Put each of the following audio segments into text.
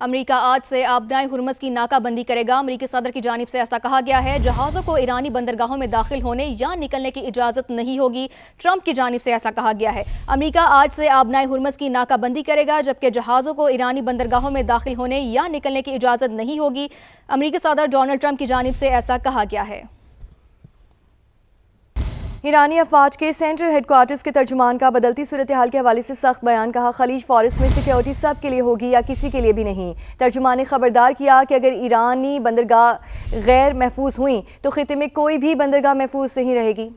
امریکہ آج سے آبنائے ہرمز کی ناکہ بندی کرے گا۔ امریکی صدر کی جانب سے ایسا کہا گیا ہے۔ جہازوں کو ایرانی بندرگاہوں میں داخل ہونے یا نکلنے کی اجازت نہیں ہوگی۔ ٹرمپ کی جانب سے ایسا کہا گیا ہے۔ امریکہ آج سے آبنائے ہرمز کی ناکہ بندی کرے گا، جبکہ جہازوں کو ایرانی بندرگاہوں میں داخل ہونے یا نکلنے کی اجازت نہیں ہوگی۔ امریکی صدر ڈونلڈ ٹرمپ کی جانب سے ایسا کہا گیا ہے۔ ایرانی افواج کے سینٹرل ہیڈ کوارٹرز کے ترجمان کا بدلتی صورتحال کے حوالے سے سخت بیان، کہا خلیج فارس میں سیکیورٹی سب کے لیے ہوگی یا کسی کے لیے بھی نہیں۔ ترجمان نے خبردار کیا کہ اگر ایرانی بندرگاہ غیر محفوظ ہوئیں تو خطے میں کوئی بھی بندرگاہ محفوظ نہیں رہے گی۔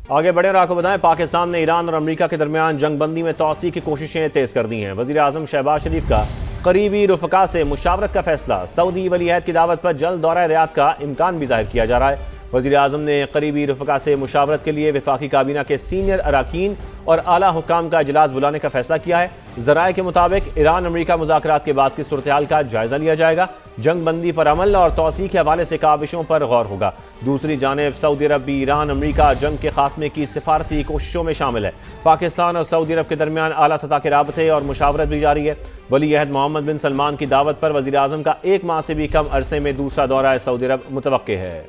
آگے بڑھیں اور آپ کو بتائیں، پاکستان نے ایران اور امریکہ کے درمیان جنگ بندی میں توسیع کی کوششیں تیز کر دی ہیں۔ وزیر اعظم شہباز شریف کا قریبی رفقا سے مشاورت کا فیصلہ، سعودی ولی عہد کی دعوت پر جلد دورہ ریاض کا امکان بھی ظاہر کیا جا رہا ہے۔ وزیر اعظم نے قریبی رفقا سے مشاورت کے لیے وفاقی کابینہ کے سینئر اراکین اور اعلیٰ حکام کا اجلاس بلانے کا فیصلہ کیا ہے۔ ذرائع کے مطابق ایران امریکہ مذاکرات کے بعد کی صورتحال کا جائزہ لیا جائے گا۔ جنگ بندی پر عمل اور توسیع کے حوالے سے کاوشوں پر غور ہوگا۔ دوسری جانب سعودی عرب بھی ایران امریکہ جنگ کے خاتمے کی سفارتی کوششوں میں شامل ہے۔ پاکستان اور سعودی عرب کے درمیان اعلیٰ سطح کے رابطے اور مشاورت بھی جاری ہے۔ ولی عہد محمد بن سلمان کی دعوت پر وزیر اعظم کا 1 ماہ سے بھی کم عرصے میں دوسرا دورہ سعودی عرب متوقع ہے۔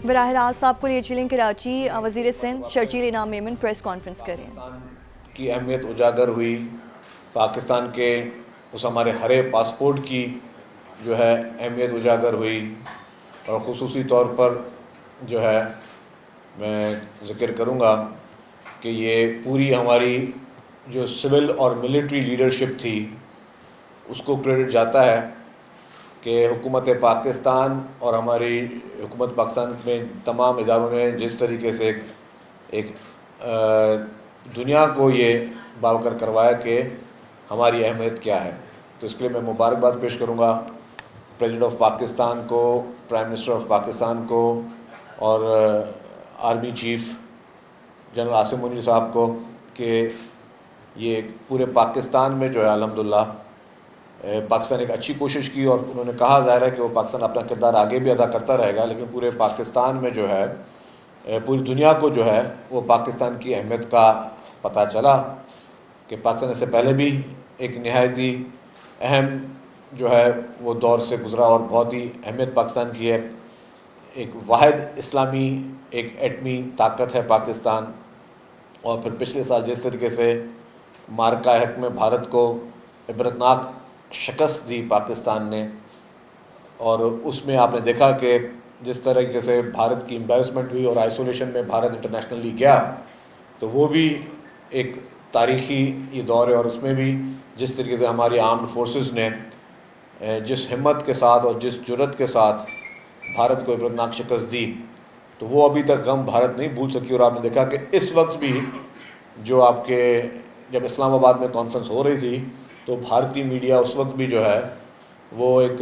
براہ راست آپ کو لیے چلیں کراچی، وزیر سندھ شرجیل انعام میمن پریس کانفرنس کریں۔ کی اہمیت اجاگر ہوئی، پاکستان کے اس ہمارے ہرے پاسپورٹ کی جو ہے اہمیت اجاگر ہوئی، اور خصوصی طور پر جو ہے میں ذکر کروں گا کہ یہ پوری ہماری جو سول اور ملٹری لیڈرشپ تھی اس کو کریڈٹ جاتا ہے کہ حکومت پاکستان اور ہماری حکومت پاکستان میں تمام اداروں نے جس طریقے سے ایک دنیا کو یہ باوقر کروایا کہ ہماری اہمیت کیا ہے۔ تو اس کے لیے میں مبارکباد پیش کروں گا پریزیڈنٹ آف پاکستان کو، پرائم منسٹر آف پاکستان کو، اور army chief general Asim Munir صاحب کو کہ یہ پورے پاکستان میں جو ہے الحمدللہ پاکستان ایک اچھی کوشش کی، اور انہوں نے کہا ظاہر ہے کہ وہ پاکستان اپنا کردار آگے بھی ادا کرتا رہے گا، لیکن پورے پاکستان میں جو ہے پوری دنیا کو جو ہے وہ پاکستان کی اہمیت کا پتہ چلا کہ پاکستان سے پہلے بھی ایک نہایتی اہم جو ہے وہ دور سے گزرا، اور بہت ہی اہمیت پاکستان کی ہے۔ ایک واحد اسلامی ایک ایٹمی طاقت ہے پاکستان، اور پھر پچھلے سال جس طریقے سے معرکہ حق میں بھارت کو عبرتناک شکست دی پاکستان نے، اور اس میں آپ نے دیکھا کہ جس طریقے سے بھارت کی امبیرسمنٹ ہوئی اور آئسولیشن میں بھارت انٹرنیشنلی گیا، تو وہ بھی ایک تاریخی یہ دور ہے، اور اس میں بھی جس طریقے سے ہماری آرمڈ فورسز نے جس ہمت کے ساتھ اور جس جرأت کے ساتھ بھارت کو عبرتناک شکست دی، تو وہ ابھی تک غم بھارت نہیں بھول سکی۔ اور آپ نے دیکھا کہ اس وقت بھی جو آپ کے جب اسلام آباد میں کانفرنس ہو رہی تھی تو بھارتی میڈیا اس وقت بھی جو ہے وہ ایک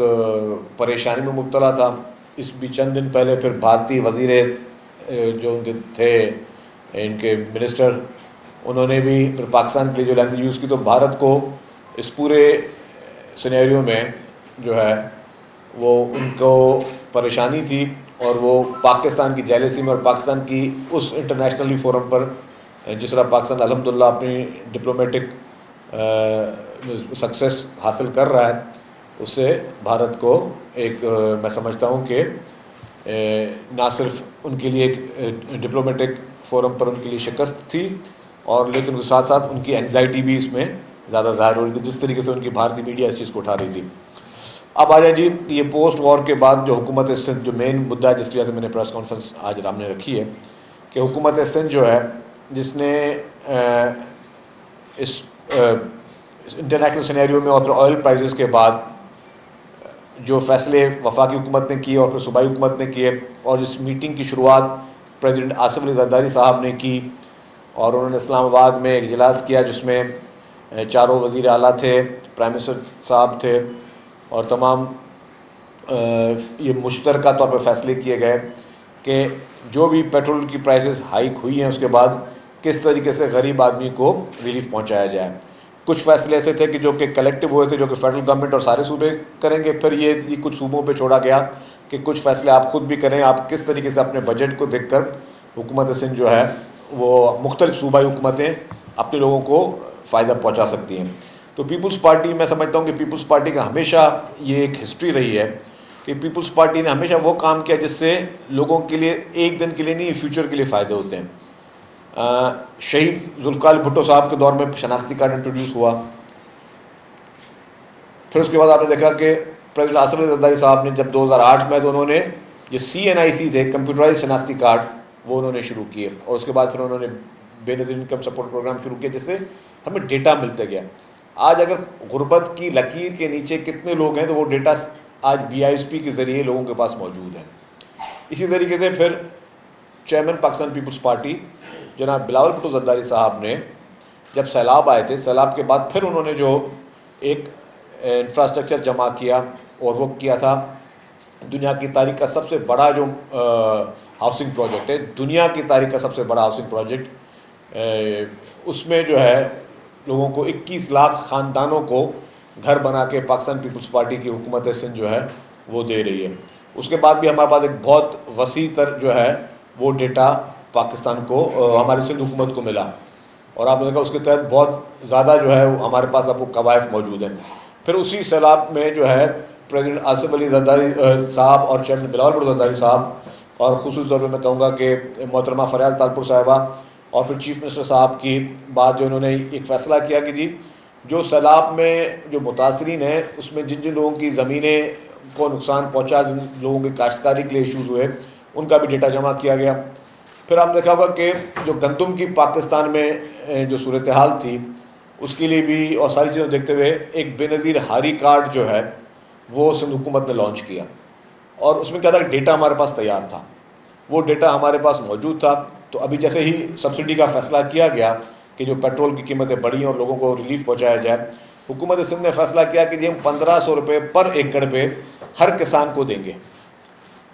پریشانی میں مبتلا تھا۔ اس بھی چند دن پہلے پھر بھارتی وزیر جو ان کے تھے ان کے منسٹر، انہوں نے بھی پھر پاکستان کے جو لینگویج یوز کی، تو بھارت کو اس پورے سینیریو میں جو ہے وہ ان کو پریشانی تھی، اور وہ پاکستان کی جیلیسی میں اور پاکستان کی اس انٹرنیشنلی فورم پر جس طرح پاکستان الحمدللہ اپنی ڈپلومیٹک سکسیس حاصل کر رہا ہے، اس سے بھارت کو ایک میں سمجھتا ہوں کہ نہ صرف ان کے لیے ایک ڈپلومیٹک فورم پر ان کے لیے شکست تھی، اور لیکن اس ساتھ ساتھ ان کی انگزائٹی بھی اس میں زیادہ ظاہر ہو رہی تھی، جس طریقے سے ان کی بھارتی میڈیا اس چیز کو اٹھا رہی تھی۔ اب آ جائیں جی، یہ پوسٹ وار کے بعد جو حکومت سندھ جو مین مدعا ہے جس کی وجہ سے میں نے پریس کانفرنس آج رام نے رکھی ہے، کہ حکومت سندھ جو ہے جس نے اس انٹرنیشنل سینیریو میں اور پھر آئل پرائزز کے بعد جو فیصلے وفاقی حکومت نے کیے اور پھر صوبائی حکومت نے کیے، اور اس میٹنگ کی شروعات پریزیڈنٹ آصف علی زرداری صاحب نے کی، اور انہوں نے اسلام آباد میں ایک اجلاس کیا جس میں چاروں وزیر اعلیٰ تھے، پرائم منسٹر صاحب تھے، اور تمام یہ مشترکہ طور پر فیصلے کیے گئے کہ جو بھی پیٹرول کی پرائسز ہائیک ہوئی ہیں اس کے بعد کس طریقے سے غریب آدمی کو ریلیف پہنچایا جائے۔ کچھ فیصلے ایسے تھے کہ جو کہ کلیکٹیو ہوئے تھے، جو کہ فیڈرل گورنمنٹ اور سارے صوبے کریں گے، پھر یہ کچھ صوبوں پہ چھوڑا گیا کہ کہ کچھ فیصلے آپ خود بھی کریں, آپ کس طریقے سے اپنے بجٹ کو دیکھ کر حکومت سندھ جو ہے وہ مختلف صوبائی حکومتیں اپنے لوگوں کو فائدہ پہنچا سکتی ہیں. تو پیپلز پارٹی, میں سمجھتا ہوں کہ پیپلز پارٹی کا ہمیشہ یہ ایک ہسٹری رہی ہے کہ پیپلز پارٹی نے ہمیشہ وہ کام کیا جس سے لوگوں کے لیے ایک دن کے لیے نہیں, فیوچر کے لیے فائدے ہوتے ہیں. شہید ذوالفقار بھٹو صاحب کے دور میں شناختی کارڈ انٹروڈیوس ہوا. پھر اس کے بعد آپ نے دیکھا کہ پریزیڈنٹ آصف علی زرداری صاحب نے جب 2008 میں تو انہوں نے یہ CNIC تھے, کمپیوٹرائز شناختی کارڈ, وہ انہوں نے شروع کیے. اور اس کے بعد پھر انہوں نے بے نظیر انکم سپورٹ پروگرام شروع کیا, جس سے ہمیں ڈیٹا ملتا گیا. آج اگر غربت کی لکیر کے نیچے کتنے لوگ ہیں تو وہ ڈیٹا آج BISP کے ذریعے لوگوں کے پاس موجود ہے. اسی طریقے سے پھر چیئرمین پاکستان پیپلز پارٹی جناب بلاول بھٹو زرداری صاحب نے جب سیلاب آئے تھے, سیلاب کے بعد پھر انہوں نے جو ایک انفراسٹرکچر جمع کیا, اور وہ کیا تھا دنیا کی تاریخ کا سب سے بڑا جو ہاؤسنگ پروجیکٹ ہے, دنیا کی تاریخ کا سب سے بڑا ہاؤسنگ پروجیکٹ, اس میں جو ہے لوگوں کو 21 لاکھ خاندانوں کو گھر بنا کے پاکستان پیپلز پارٹی کی حکومت سندھ جو ہے وہ دے رہی ہے. اس کے بعد بھی ہمارے پاس ایک بہت وسیع تر جو ہے وہ ڈیٹا پاکستان کو, ہماری سندھ حکومت کو ملا, اور آپ نے دیکھا اس کے تحت بہت زیادہ جو ہے ہمارے پاس اب وہ قوائف موجود ہیں. پھر اسی سیلاب میں جو ہے پریزیڈنٹ آصف علی زرداری صاحب اور چیئرمین بلاول بھٹو زرداری صاحب, اور خصوصی طور پہ میں کہوں گا کہ محترمہ فریال تالپور صاحبہ اور پھر چیف منسٹر صاحب کی بات, جو انہوں نے ایک فیصلہ کیا کہ جی جو سیلاب میں جو متاثرین ہیں اس میں جن جن لوگوں کی زمینیں کو نقصان پہنچا, جن لوگوں کے کاشتکاری کے لیے ایشوز ہوئے, ان کا بھی ڈیٹا جمع کیا گیا. پھر آپ نے دیکھا ہوگا کہ جو گندم کی پاکستان میں جو صورتحال تھی اس کے لیے بھی, اور ساری چیزوں دیکھتے ہوئے ایک بے نظیر ہاری کارڈ جو ہے وہ سندھ حکومت نے لانچ کیا. اور اس میں کیا تھا کہ ڈیٹا ہمارے پاس تیار تھا, وہ ڈیٹا ہمارے پاس موجود تھا. تو ابھی جیسے ہی سبسڈی کا فیصلہ کیا گیا کہ جو پیٹرول کی قیمتیں بڑھی ہیں اور لوگوں کو ریلیف پہنچایا جائے, حکومت سندھ نے فیصلہ کیا کہ جی ہم 1500 روپے پر ایکڑ پہ ہر کسان کو دیں گے.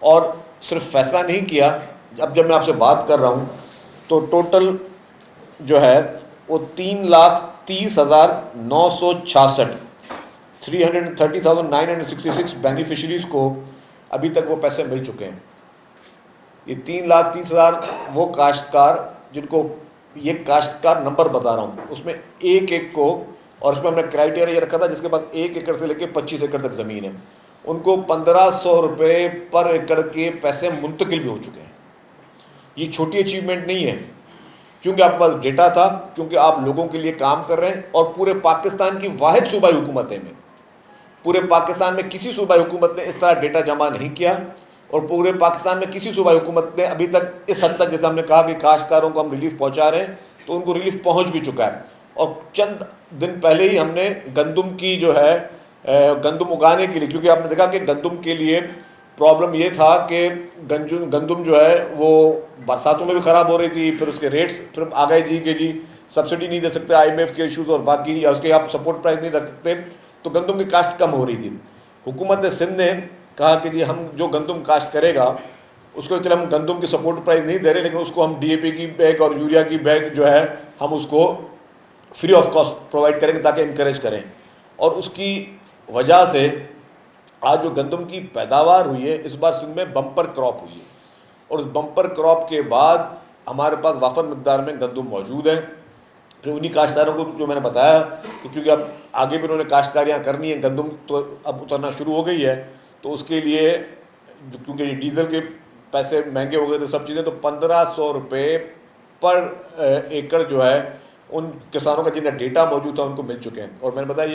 اور صرف فیصلہ نہیں کیا, اب جب میں آپ سے بات کر رہا ہوں تو ٹوٹل جو ہے وہ 3,30,966 330,966 بینیفیشریز کو ابھی تک وہ پیسے مل چکے ہیں. یہ 3,30,000 وہ کاشتکار جن کو, یہ کاشتکار نمبر بتا رہا ہوں, اس میں ایک ایک کو, اور اس میں ہم نے کرائیٹیریا یہ رکھا تھا جس کے پاس 1 ایکڑ سے لے کے 25 ایکڑ تک زمین ہے, ان کو 1500 روپے پر ایکڑ کے پیسے منتقل بھی ہو چکے ہیں. یہ چھوٹی اچیومنٹ نہیں ہے, کیونکہ آپ کے پاس ڈیٹا تھا, کیونکہ آپ لوگوں کے لیے کام کر رہے ہیں. اور پورے پاکستان کی واحد صوبائی حکومتیں میں, پورے پاکستان میں کسی صوبائی حکومت نے اس طرح ڈیٹا جمع نہیں کیا, اور پورے پاکستان میں کسی صوبائی حکومت نے ابھی تک اس حد تک, جیسے ہم نے کہا کہ کاشتکاروں کو ہم ریلیف پہنچا رہے ہیں, تو ان کو ریلیف پہنچ بھی چکا ہے. اور چند دن پہلے ہی ہم نے گندم کی جو ہے گندم اگانے کے لیے, کیونکہ آپ نے دیکھا کہ گندم کے لیے پرابلم یہ تھا کہ گندم جو ہے وہ برساتوں میں بھی خراب ہو رہی تھی, پھر اس کے ریٹس پھر آ گئے جی کہ جی سبسڈی نہیں دے سکتے, IMF کے ایشوز اور باقی, یا اس کے آپ سپورٹ پرائز نہیں رکھ سکتے, تو گندم کی کاشت کم ہو رہی تھی. حکومت سندھ نے کہا کہ جی ہم جو گندم کاشت کرے گا اس کو چلے ہم گندم کی سپورٹ پرائز نہیں دے رہے, لیکن اس کو ہم DAP کی بیگ اور یوریا کی بیگ جو ہے ہم اس کو فری آف کاسٹ پرووائڈ کریں گے تاکہ انکریج کریں. اور اس کی وجہ سے آج جو گندم کی پیداوار ہوئی ہے اس بار سندھ میں بمپر کراپ ہوئی ہے, اور اس بمپر کراپ کے بعد ہمارے پاس وافر مقدار میں گندم موجود ہے. پھر انہی کاشتکاروں کو جو میں نے بتایا کہ کیونکہ اب آگے بھی انہوں نے کاشتکاریاں کرنی ہیں, گندم تو اب اترنا شروع ہو گئی ہے, تو اس کے لیے کیونکہ یہ ڈیزل کے پیسے مہنگے ہو گئے تھے سب چیزیں, تو 1500 روپے پر ایکڑ جو ہے ان کسانوں کا جن کا ڈیٹا موجود تھا ان کو مل چکے ہیں. اور میں نے بتایا